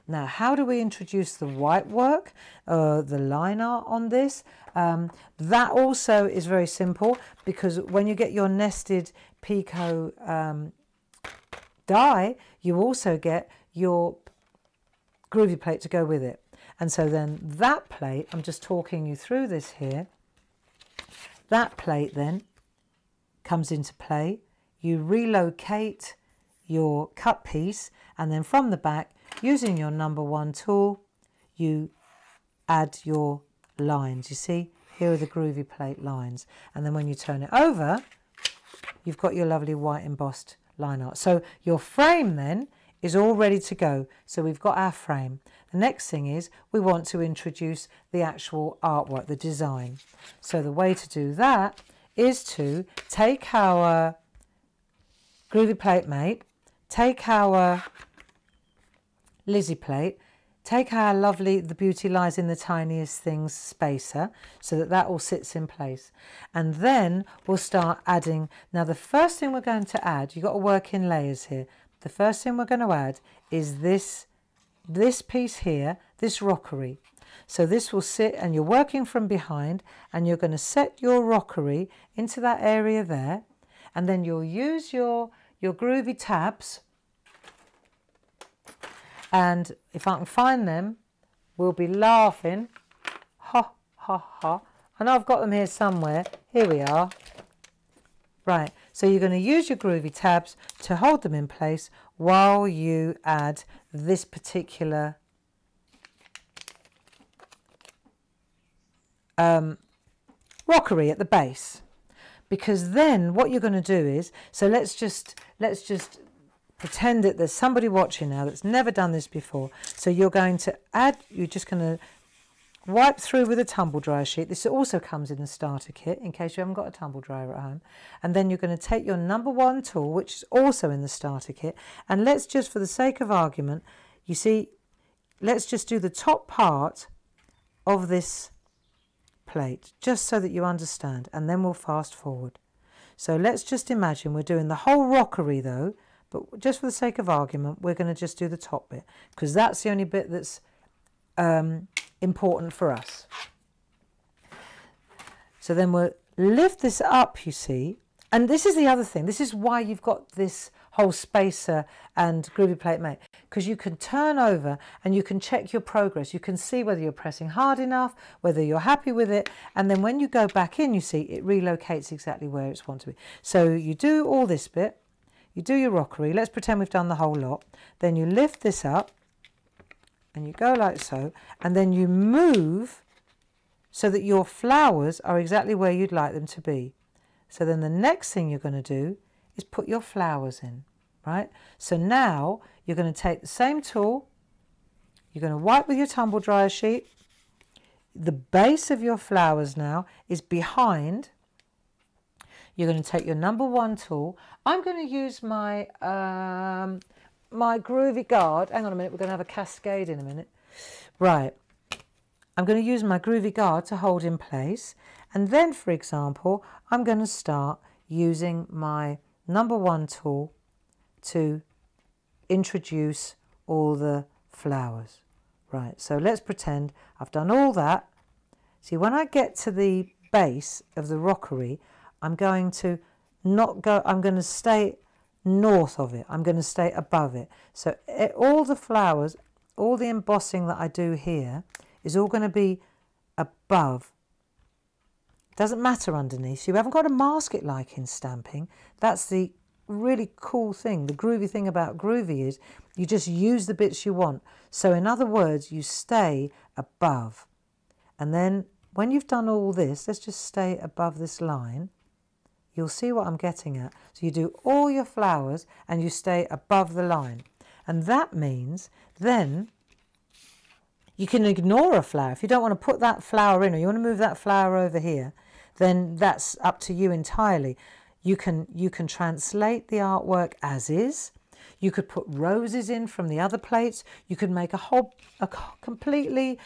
Now, how do we introduce the white work, the line art on this? That also is very simple, because when you get your nested Picot die, you also get your groovy plate to go with it. And so then that plate, I'm just talking you through this here, that plate then comes into play. You relocate your cut piece, and then from the back, using your number 1 tool, you add your lines. You see, here are the groovy plate lines, and then when you turn it over, you've got your lovely white embossed line art. So your frame then is all ready to go. So we've got our frame. The next thing is we want to introduce the actual artwork, the design. So the way to do that is to take our groovy plate mate, take our Lizzie plate, take our lovely The Beauty Lies in the Tiniest Things spacer, so that all sits in place. And then we'll start adding. Now the first thing we're going to add, you've got to work in layers here. The first thing we're going to add is this piece here, this rockery. So this will sit, and you're working from behind, and you're going to set your rockery into that area there, and then you'll use your groovy tabs, and if I can find them, we'll be laughing. Ha, ha, ha. And I've got them here somewhere. Here we are. Right, so you're going to use your groovy tabs to hold them in place while you add this particular rockery at the base. Because then what you're going to do is, so let's just pretend that there's somebody watching now that's never done this before. So you're going to add, you're just going to wipe through with a tumble dryer sheet. This also comes in the starter kit in case you haven't got a tumble dryer at home. And then you're going to take your number 1 tool, which is also in the starter kit, and let's just, for the sake of argument, you see, let's just do the top part of this plate, just so that you understand, and then we'll fast forward. So let's just imagine we're doing the whole rockery though, but just for the sake of argument, we're going to just do the top bit, because that's the only bit that's important for us. So then we'll lift this up, you see, and this is the other thing. This is why you've got this whole spacer and Groovy Plate mate, because you can turn over and you can check your progress. You can see whether you're pressing hard enough, whether you're happy with it, and then when you go back in, you see it relocates exactly where it's want to be. So you do all this bit, you do your rockery. Let's pretend we've done the whole lot. Then you lift this up and you go like so, and then you move so that your flowers are exactly where you'd like them to be. So then the next thing you're going to do is put your flowers in, right? So now you're going to take the same tool, you're going to wipe with your tumble dryer sheet. The base of your flowers now is behind. You're going to take your number 1 tool. I'm going to use my my Groovy Guard. Hang on a minute, we're going to have a cascade in a minute. Right, I'm going to use my Groovy Guard to hold in place. And then, for example, I'm going to start using my number 1 tool to introduce all the flowers. Right, so let's pretend I've done all that. See, when I get to the base of the rockery, I'm going to not go, I'm going to stay north of it. I'm going to stay above it. So all the flowers, all the embossing that I do here is all going to be above. Doesn't matter underneath. You haven't got to mask it like in stamping. That's the really cool thing. The groovy thing about Groovy is you just use the bits you want. So in other words, you stay above. And then when you've done all this, let's just stay above this line. You'll see what I'm getting at. So you do all your flowers and you stay above the line. And that means then you can ignore a flower. If you don't want to put that flower in, or you want to move that flower over here, then that's up to you entirely. You can translate the artwork as is. You could put roses in from the other plates. You could make a completely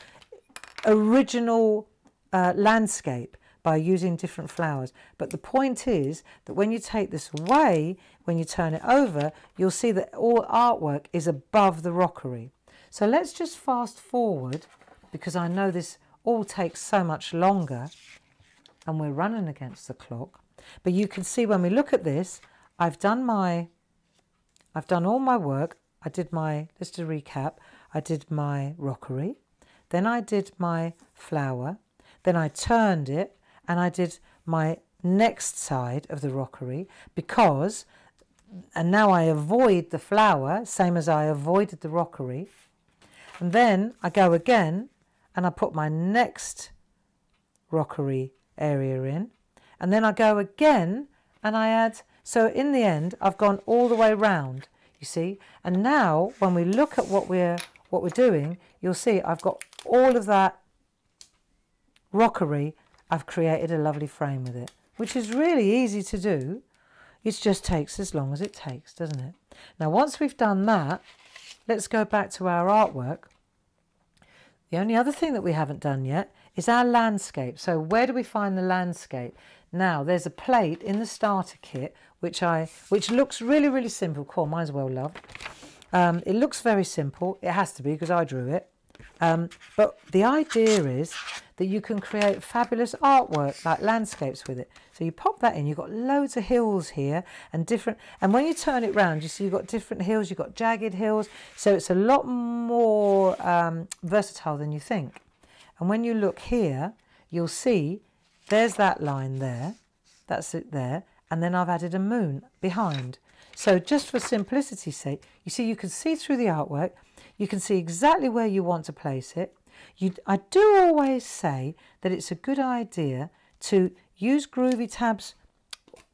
original landscape by using different flowers. But the point is that when you take this away, when you turn it over, you'll see that all artwork is above the rockery. So let's just fast forward, because I know this all takes so much longer and we're running against the clock. But you can see when we look at this, I've done all my work. I did my, just to recap, I did my rockery, then I did my flower, then I turned it, and I did my next side of the rockery, because, and now I avoid the flower, same as I avoided the rockery. And then I go again and I put my next rockery area in. And then I go again and I add, so in the end, I've gone all the way round, you see. And now when we look at what we're doing, you'll see I've got all of that rockery. I've created a lovely frame with it, which is really easy to do. It just takes as long as it takes, doesn't it? Now, once we've done that, let's go back to our artwork. The only other thing that we haven't done yet is our landscape. So where do we find the landscape? Now, there's a plate in the starter kit, which looks really, really simple. Cool, mine's well loved. It looks very simple. It has to be because I drew it. But the idea is that you can create fabulous artwork like landscapes with it. So you pop that in, you've got loads of hills here and different, and when you turn it round, you see you've got different hills, you've got jagged hills, so it's a lot more versatile than you think. And when you look here, you'll see there's that line there, that's it there, and then I've added a moon behind. So just for simplicity's sake, you see you can see through the artwork, you can see exactly where you want to place it. I do always say that it's a good idea to use Groovy tabs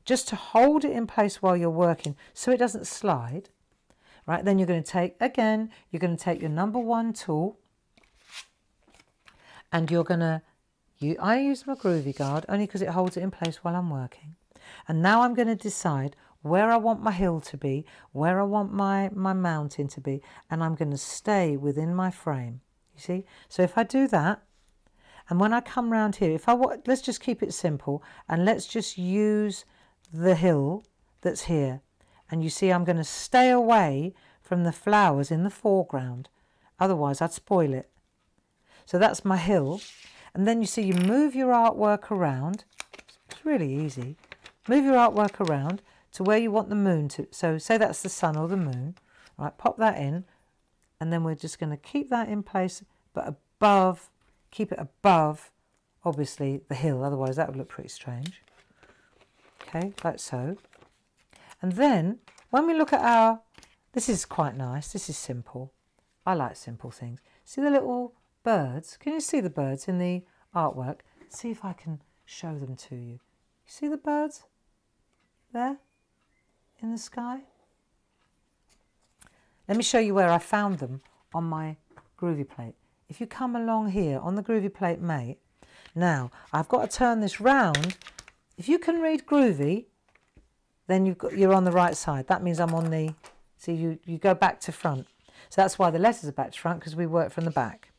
just to hold it in place while you're working so it doesn't slide. Right, then you're going to take, again, you're going to take your number 1 tool and you're going to, I use my Groovy Guard only because it holds it in place while I'm working. And now I'm going to decide where I want my hill to be, where I want my mountain to be, and I'm going to stay within my frame. You see? So if I do that, and when I come round here, if I want, let's just keep it simple, and let's just use the hill that's here. And you see I'm going to stay away from the flowers in the foreground. Otherwise I'd spoil it. So that's my hill. And then you see you move your artwork around. It's really easy. Move your artwork around to where you want the moon to. So say that's the sun or the moon. Right, pop that in. And then we're just going to keep that in place, but above, keep it above, obviously, the hill. Otherwise that would look pretty strange. Okay, like so. And then when we look at our, this is quite nice. This is simple. I like simple things. See the little birds? Can you see the birds in the artwork? See if I can show them to you. You see the birds there in the sky? Let me show you where I found them on my Groovy Plate. If you come along here on the Groovy Plate Mate, now I've got to turn this round. If you can read Groovy, then you're on the right side. That means I'm on the, see you go back to front. So that's why the letters are back to front, because we work from the back.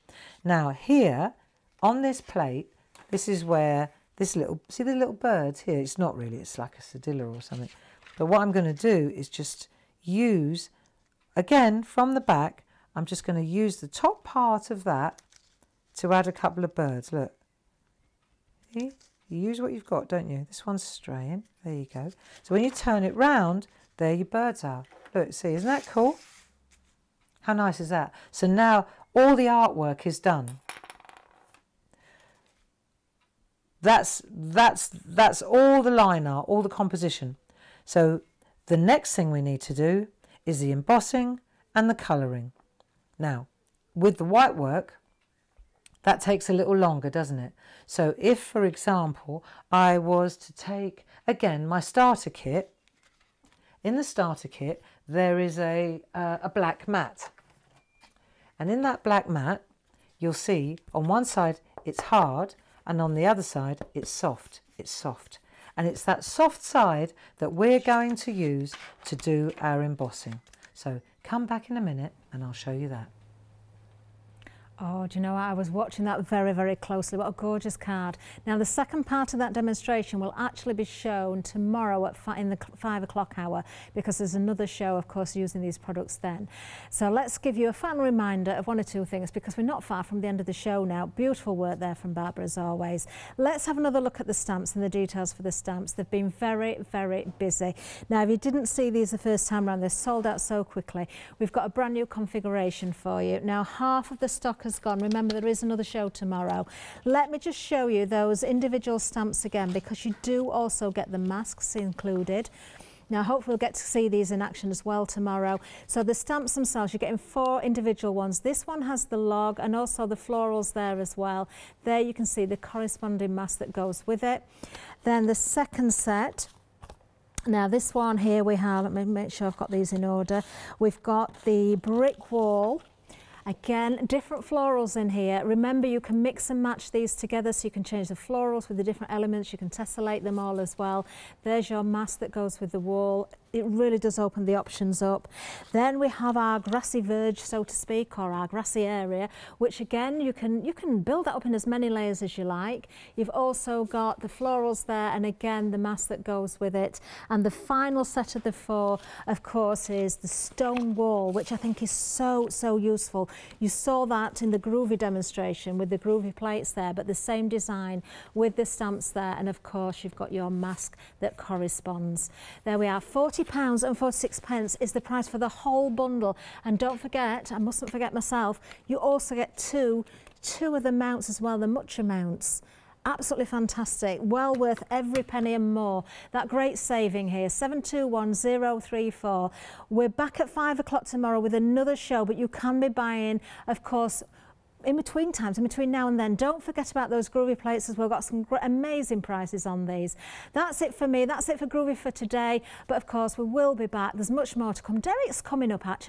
Now here on this plate, this is where this little, see the little birds here? It's not really, it's like a cedilla or something. But what I'm going to do is just use, again from the back, I'm just going to use the top part of that to add a couple of birds. Look, see? You use what you've got, don't you? This one's straying. There you go. So when you turn it round, there your birds are. Look, see, isn't that cool? How nice is that? So now all the artwork is done. That's all the line art, all the composition. So the next thing we need to do is the embossing and the colouring. Now, with the white work, that takes a little longer, doesn't it? So if, for example, I was to take, again, my starter kit, in the starter kit, there is a black mat. And in that black mat, you'll see on one side it's hard, and on the other side it's soft. It's soft. And it's that soft side that we're going to use to do our embossing. So come back in a minute and I'll show you that. Oh, do you know what? I was watching that very, very closely. What a gorgeous card. Now, the second part of that demonstration will actually be shown tomorrow in the 5 o'clock hour, because there's another show, of course, using these products then. So let's give you a final reminder of one or two things, because we're not far from the end of the show now. Beautiful work there from Barbara, as always. Let's have another look at the stamps and the details for the stamps. They've been very, very busy. Now, if you didn't see these the first time around, they're sold out so quickly. We've got a brand new configuration for you. Now, half of the stock has gone. Remember, there is another show tomorrow. Let me just show you those individual stamps again, because you do also get the masks included. Now, hopefully we'll get to see these in action as well tomorrow. So the stamps themselves, you're getting 4 individual ones. This one has the log and also the florals there as well. There you can see the corresponding mask that goes with it. Then the second set, now this one here we have, let me make sure I've got these in order. We've got the brick wall. Again, different florals in here. Remember, you can mix and match these together, so you can change the florals with the different elements. You can tessellate them all as well. There's your mask that goes with the wall. it really does open the options up. Then we have our grassy verge, so to speak, or our grassy area, which again you can build that up in as many layers as you like. You've also got the florals there, and again the mass that goes with it. And the final set of the 4, of course, is the stone wall, which I think is so useful. You saw that in the Groovy demonstration with the Groovy plates there, but the same design with the stamps there, and of course you've got your mask that corresponds. There we are, £40.46 is the price for the whole bundle. And don't forget, I mustn't forget myself, you also get two of the mounts as well, the mucha mounts. Absolutely fantastic, well worth every penny and more. That great saving here, 721034. We're back at 5 o'clock tomorrow with another show, but you can be buying, of course, in between times, in between now and then. Don't forget about those Groovy plates as well. We've got some amazing prices on these. That's it for me. That's it for Groovy for today. But of course, we will be back. There's much more to come. Derek's coming up, actually.